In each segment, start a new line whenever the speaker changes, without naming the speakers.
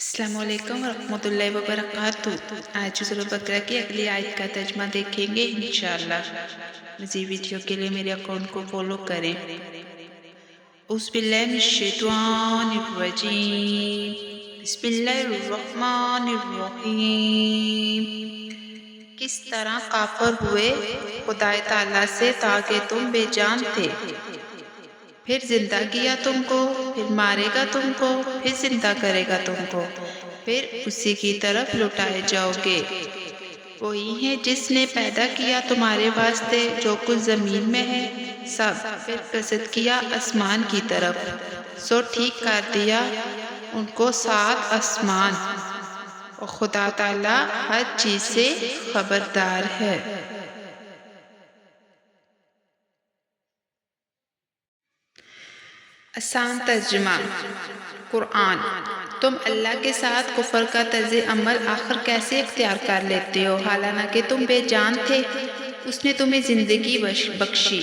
السلام علیکم ورحمۃ اللہ وبرکاتہ۔ آج سورۃ بقرہ کی اگلی آیت کا ترجمہ دیکھیں گے انشاءاللہ۔ مزید ویڈیو کے لیے میرے اکاؤنٹ کو فالو کریں۔ اعوذ باللہ من الشیطان الرجیم، بسم اللہ الرحمن الرحیم۔ کس طرح کافر ہوئے خدا تعالیٰ سے تاکہ تم بے جان تھے، پھر زندہ کیا تم کو، پھر مارے گا تم کو، پھر زندہ کرے گا تم کو، پھر اسی کی طرف لوٹائے جاؤ گے۔ وہی ہے جس نے پیدا کیا تمہارے واسطے جو کچھ زمین میں ہے سب، پھر بسط کیا آسمان کی طرف، سو ٹھیک کر دیا ان کو 7 آسمان، اور خدا تعالیٰ ہر چیز سے خبردار ہے۔ آسان ترجمہ۔ قرآن: تم اللہ کے ساتھ کفر کا طرز عمل آخر کیسے اختیار کر لیتے ہو، حالانکہ تم بے جان تھے۔ اس نے تمہیں زندگی بخشی،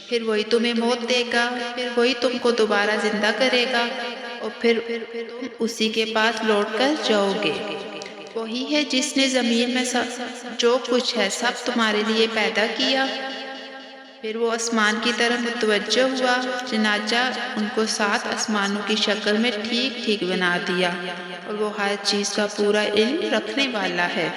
پھر وہی تمہیں موت دے گا، پھر وہی تم کو دوبارہ زندہ کرے گا، اور پھر تم اسی کے پاس لوٹ کر جاؤ گے۔ وہی ہے جس نے زمین میں جو کچھ ہے سب تمہارے لیے پیدا کیا، پھر وہ آسمان کی طرف متوجہ ہوا، چنانچہ ان کو 7 آسمانوں کی شکل میں ٹھیک ٹھیک بنا دیا، اور وہ ہر چیز کا پورا علم رکھنے والا ہے۔